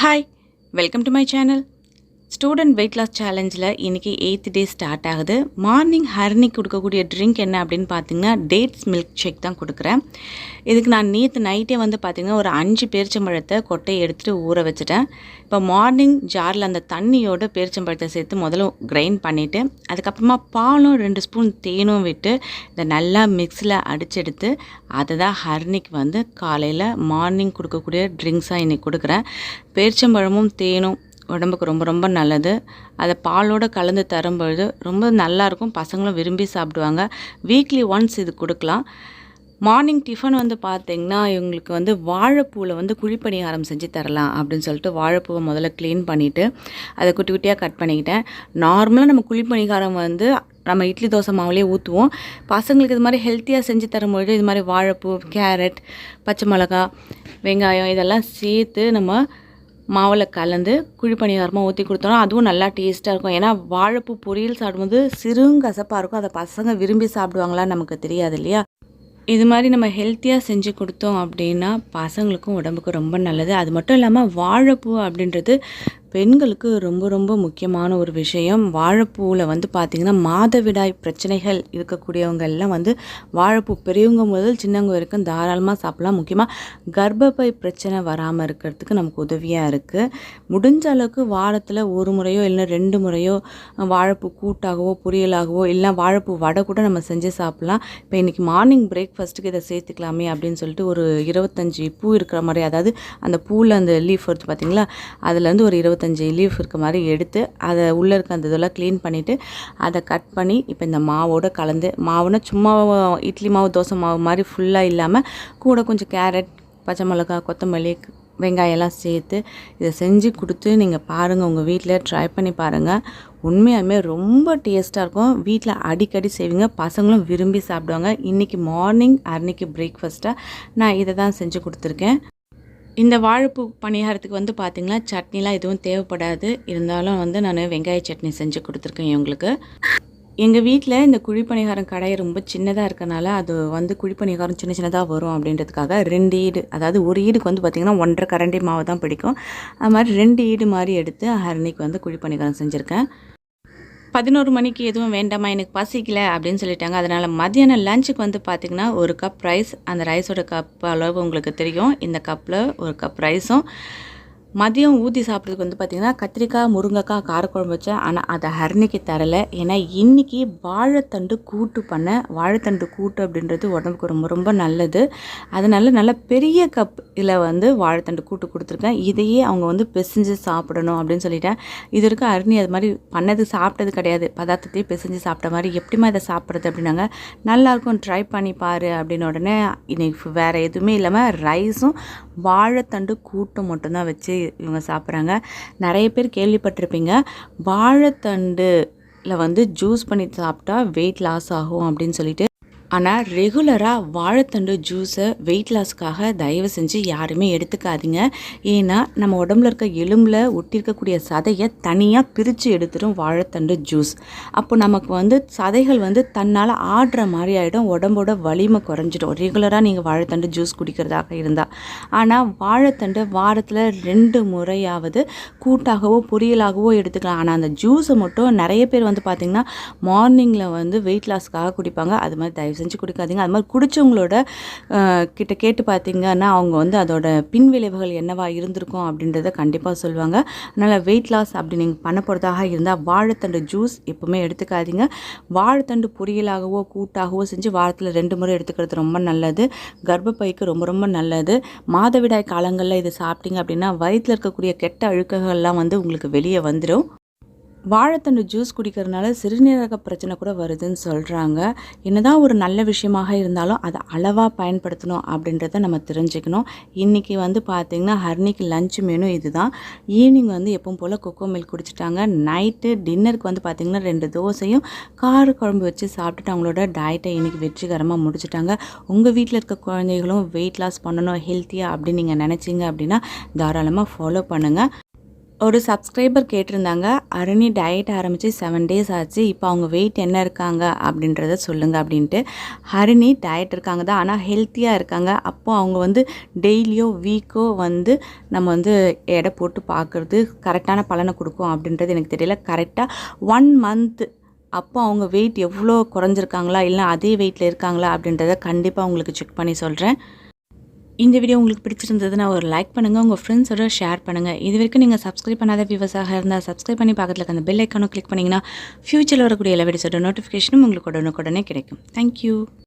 Hi, welcome to my channel. Student weight loss சேலஞ்சில் இன்றைக்கி 8th day start ஆகுது. Morning ஹர்னிக் கொடுக்கக்கூடிய ட்ரிங்க் என்ன அப்படின்னு பார்த்தீங்கன்னா டேட்ஸ் மில்க் ஷேக் தான் கொடுக்குறேன். இதுக்கு நான் நேற்று நைட்டே வந்து பார்த்திங்கன்னா ஒரு 5 பேரிச்சம்பழத்தை கொட்டையை எடுத்துகிட்டு ஊற வச்சுட்டேன். இப்போ மார்னிங் ஜாரில் அந்த தண்ணியோட பேரிச்சம்பழத்தை சேர்த்து முதல்ல கிரைண்ட் பண்ணிவிட்டு அதுக்கப்புறமா பாலும் 2 ஸ்பூன் தேனும் விட்டு இதை நல்லா மிக்ஸில் அடிச்செடுத்து அதை தான் ஹர்னிக் வந்து காலையில் மார்னிங் கொடுக்கக்கூடிய ட்ரிங்க்ஸாக இன்றைக்கி கொடுக்குறேன். பேரிச்சம்பழமும் தேனும் உடம்புக்கு ரொம்ப ரொம்ப நல்லது. அதை பாலோடு கலந்து தரும்பொழுது ரொம்ப நல்லாயிருக்கும். பசங்களும் விரும்பி சாப்பிடுவாங்க. வீக்லி ஒன்ஸ் இது கொடுக்கலாம். மார்னிங் டிஃபன் வந்து பார்த்திங்கன்னா இவங்களுக்கு வந்து வாழைப்பூவில் வந்து குழிப்பணியாரம் செஞ்சு தரலாம் அப்படின்னு சொல்லிட்டு வாழைப்பூவை முதல்ல க்ளீன் பண்ணிவிட்டு அதை குட்டி குட்டியாக கட் பண்ணிக்கிட்டேன். நார்மலாக நம்ம குழிப்பணியாரம் வந்து நம்ம இட்லி தோசை மாவுலேயே ஊற்றுவோம். பசங்களுக்கு இது மாதிரி ஹெல்த்தியாக செஞ்சு தரும்பொழுது இது மாதிரி வாழைப்பூ, கேரட், பச்சை மிளகா, வெங்காயம் இதெல்லாம் சேர்த்து நம்ம மாவில் கலந்து குழிப்பணியாரமாக ஊற்றி கொடுத்தோன்னா அதுவும் நல்லா டேஸ்ட்டாக இருக்கும். ஏன்னா வாழைப்பூ பொரியல் சாப்பிடும்போது சிறுங்கசப்பாக இருக்கும். அதை பசங்க விரும்பி சாப்பிடுவாங்களான்னு நமக்கு தெரியாது இல்லையா. இது மாதிரி நம்ம ஹெல்த்தியாக செஞ்சு கொடுத்தோம் அப்படின்னா பசங்களுக்கும் உடம்புக்கு ரொம்ப நல்லது. அது மட்டும் இல்லாமல் வாழைப்பூ அப்படின்றது பெண்களுக்கு ரொம்ப ரொம்ப முக்கியமான ஒரு விஷயம். வாழைப்பூவில் வந்து பார்த்திங்கன்னா மாதவிடாய் பிரச்சனைகள் இருக்கக்கூடியவங்க எல்லாம் வந்து வாழைப்பூ பெரியவங்க முதல் சின்னவங்க வரைக்கும் தாராளமாக சாப்பிடலாம். முக்கியமாக கர்ப்பப்பை பிரச்சனை வராமல் இருக்கிறதுக்கு நமக்கு உதவியாக இருக்குது. முடிஞ்ச அளவுக்கு வாரத்தில் ஒரு முறையோ இல்லை 2 முறையோ வாழைப்பூ கூட்டாகவோ பொரியலாகவோ இல்லை வாழைப்பூ வடை கூட நம்ம செஞ்சு சாப்பிட்லாம். இப்போ இன்றைக்கி மார்னிங் பிரேக்ஃபாஸ்ட்டுக்கு இதை சேர்த்துக்கலாமே அப்படின்னு சொல்லிட்டு ஒரு 25 பூ இருக்கிற மாதிரி, அதாவது அந்த பூவில் அந்த லீஃப் வருது பார்த்திங்களா, அதுலேருந்து ஒரு 25 லீஃப் இருக்க மாதிரி எடுத்து அதை உள்ளே இருக்க அந்த இதெல்லாம் க்ளீன் பண்ணிவிட்டு அதை கட் பண்ணி இப்போ இந்த மாவோடு கலந்து, மாவுனா சும்மா இட்லி மாவு தோசை மாவு மாதிரி ஃபுல்லாக இல்லாமல் கூட கொஞ்சம் கேரட், பச்சை மிளகா, கொத்தமல்லி, வெங்காயம் எல்லாம் சேர்த்து இதை செஞ்சு கொடுத்து நீங்கள் பாருங்கள். உங்கள் வீட்டில் ட்ரை பண்ணி பாருங்கள். உண்மையாலுமே ரொம்ப டேஸ்ட்டாக இருக்கும். வீட்டில் அடிக்கடி செய்வீங்க. பசங்களும் விரும்பி சாப்பிடுவாங்க. இன்றைக்கி மார்னிங் அன்றைக்கி பிரேக்ஃபாஸ்ட்டாக நான் இதை தான் செஞ்சு கொடுத்துருக்கேன். இந்த வாழைப்பூ பணியாரத்துக்கு வந்து பார்த்திங்கன்னா சட்னிலாம் எதுவும் தேவைப்படாது. இருந்தாலும் வந்து நான் வெங்காய சட்னி செஞ்சு கொடுத்துருக்கேன் இவங்களுக்கு. எங்கள் வீட்டில் இந்த குழிப்பணியாரம் கடை ரொம்ப சின்னதாக இருக்கனால அது வந்து குழிப்பணியாரம் சின்ன சின்னதாக வரும் அப்படின்றதுக்காக 2 ஈடு, அதாவது ஒரு ஈடுக்கு வந்து பார்த்திங்கன்னா 1.5 கரண்டி மாவு தான் பிடிக்கும். அது மாதிரி 2 ஈடு மாதிரி எடுத்து அன்றைக்கி வந்து குழிப்பணியாரம் செஞ்சுருக்கேன். 11 மணிக்கு எதுவும் வேண்டாமா, எனக்கு பசிக்கல அப்படின்னு சொல்லிட்டாங்க. அதனால் மத்தியானம் லஞ்சுக்கு வந்து பார்த்திங்கன்னா 1 கப் ரைஸ், அந்த ரைஸோட கப் அளவு உங்களுக்கு தெரியும். இந்த கப்பில் 1 கப் ரைஸும் மதியம் ஊற்றி சாப்பிட்றதுக்கு வந்து பார்த்திங்கன்னா கத்திரிக்காய், முருங்கைக்காய் காரக்குழம்பு வச்சேன். ஆனால் அதை ஹர்னிக்கு தரலை. ஏன்னா இன்றைக்கி வாழைத்தண்டு கூட்டு பண்ணேன். வாழைத்தண்டு கூட்டு அப்படின்றது உடம்புக்கு ரொம்ப ரொம்ப நல்லது. அதனால் நல்ல பெரிய கப் இதில் வந்து வாழைத்தண்டு கூட்டு கொடுத்துருக்கேன். இதையே அவங்க வந்து பிசைஞ்சு சாப்பிடணும் அப்படின்னு சொல்லிட்டேன். இது வரைக்கும் ஹர்னி அது மாதிரி பண்ணது சாப்பிட்டது கிடையாது. பதார்த்தத்தையே பிசைஞ்சு சாப்பிட்ட மாதிரி எப்படிமா இதை சாப்பிட்றது அப்படின்னாங்க. நல்லாயிருக்கும், ட்ரை பண்ணி பாரு அப்படின்னு. உடனே இன்னைக்கு வேறு எதுவுமே இல்லாமல் ரைஸும் வாழைத்தண்டு கூட்டும் மட்டும்தான் வச்சு இவங்க சாப்பிட்றாங்க. நிறைய பேர் கேள்விப்பட்டிருப்பீங்க, வாழைத்தண்டில் வந்து ஜூஸ் பண்ணி சாப்பிட்டா வெயிட் லாஸ் ஆகும் அப்படின்னு சொல்லிட்டு. ஆனால் ரெகுலராக வாழைத்தண்டு ஜூஸை வெயிட் லாஸ்க்காக தயவு செஞ்சு யாருமே எடுத்துக்காதீங்க. ஏன்னா நம்ம உடம்புல இருக்க எலும்பில் ஒட்டியிருக்கக்கூடிய சதையை தனியாக பிரித்து எடுத்துடும் வாழைத்தண்டு ஜூஸ். அப்போ நமக்கு வந்து சதைகள் வந்து தன்னால் ஆடுற மாதிரி ஆகிடும், உடம்போட வலிமை குறைஞ்சிடும் ரெகுலராக நீங்கள் வாழைத்தண்டு ஜூஸ் குடிக்கிறதாக இருந்தால். ஆனால் வாழைத்தண்டு வாரத்தில் 2 முறையாவது கூட்டாகவோ பொரியலாகவோ எடுத்துக்கலாம். ஆனால் அந்த ஜூஸை மட்டும் நிறைய பேர் வந்து பார்த்திங்கன்னா மார்னிங்கில் வந்து வெயிட் லாஸ்க்காக குடிப்பாங்க. அது மாதிரி தயவு செஞ்சு குடிக்காதீங்க. அது மாதிரி குடித்தவங்களோட கிட்ட கேட்டு பார்த்தீங்கன்னா அவங்க வந்து அதோட பின்விளைவுகள் என்னவா இருந்திருக்கும் அப்படின்றத கண்டிப்பாக சொல்லுவாங்க. அதனால் வெயிட் லாஸ் அப்படி நீங்கள் பண்ண போகிறதாக இருந்தால் வாழைத்தண்டு ஜூஸ் எப்பவுமே எடுத்துக்காதீங்க. வாழைத்தண்டு பொரியலாகவோ கூட்டாகவோ செஞ்சு வாரத்தில் 2 முறை எடுத்துக்கிறது ரொம்ப நல்லது. கர்ப்பப்பைக்கு ரொம்ப ரொம்ப நல்லது. மாதவிடாய் காலங்களில் இது சாப்பிட்டீங்க அப்படின்னா வயிற்றில் இருக்கக்கூடிய கெட்ட அழுக்குகள்லாம் வந்து உங்களுக்கு வெளியே வந்துடும். வாழைத்தண்டு ஜூஸ் குடிக்கிறதுனால சிறுநீரக பிரச்சனை கூட வருதுன்னு சொல்கிறாங்க. என்னதான் ஒரு நல்ல விஷயமாக இருந்தாலும் அதை அளவாக பயன்படுத்தணும் அப்படின்றத நம்ம தெரிஞ்சுக்கணும். இன்றைக்கி வந்து பார்த்திங்கன்னா ஹர்னிக்கு லஞ்ச் மெனு இது தான். ஈவினிங் வந்து எப்பவும் போல் கொக்கோ மில்க் குடிச்சிட்டாங்க. நைட்டு டின்னருக்கு வந்து பார்த்திங்கன்னா 2 தோசையும் கார குழம்பு வச்சு சாப்பிட்டுட்டு அவங்களோட டயட்டை இன்றைக்கி வெற்றிகரமாக முடிச்சிட்டாங்க. உங்கள் வீட்டில் இருக்க குழந்தைகளும் வெயிட் லாஸ் பண்ணணும் ஹெல்த்தியாக அப்படின்னு நீங்கள் நினச்சிங்க அப்படின்னா தாராளமாக ஃபாலோ பண்ணுங்கள். ஒரு சப்ஸ்கிரைபர் கேட்டிருந்தாங்க, அருணி டயட் ஆரம்பித்து 7 டேஸ் ஆச்சு, இப்போ அவங்க வெயிட் என்ன இருக்காங்க அப்படின்றத சொல்லுங்கள் அப்படின்ட்டு. ஹரிணி டயட் இருக்காங்க தான், ஆனால் ஹெல்த்தியாக இருக்காங்க. அப்போது அவங்க வந்து டெய்லியோ வீக்கோ வந்து நம்ம வந்து எடை போட்டு பார்க்குறது கரெக்டான பலனை கொடுக்கும் அப்படின்றது எனக்கு தெரியல. கரெக்டாக 1 மந்த் அப்போ அவங்க வெயிட் எவ்வளோ குறைஞ்சிருக்காங்களா இல்லை அதே வெயிட்டில் இருக்காங்களா அப்படின்றத கண்டிப்பாக உங்களுக்கு செக் பண்ணி சொல்கிறேன். இந்த வீடியோ உங்களுக்கு பிடிச்சிருந்ததுன்னா ஒரு லைக் பண்ணுங்கள், உங்கள் ஃப்ரெண்ட்ஸோட ஷேர் பண்ணுங்கள். இது வரைக்கும் நீங்கள் சப்ஸ்கிரைப் பண்ணாத வியூவர்ஸாக இருந்தால் சப்ஸ்கிரைப் பண்ணி பக்கத்தில் இருக்க அந்த பெல் ஐக்கானும் கிளிக் பண்ணிங்கன்னா ஃப்யூச்சரில் வரக்கூடிய எல்லா வீடியோஸோட நோட்டிஃபிகேஷனும் உங்களுக்கு உடனுக்குடனே கிடைக்கும். தேங்க்யூ.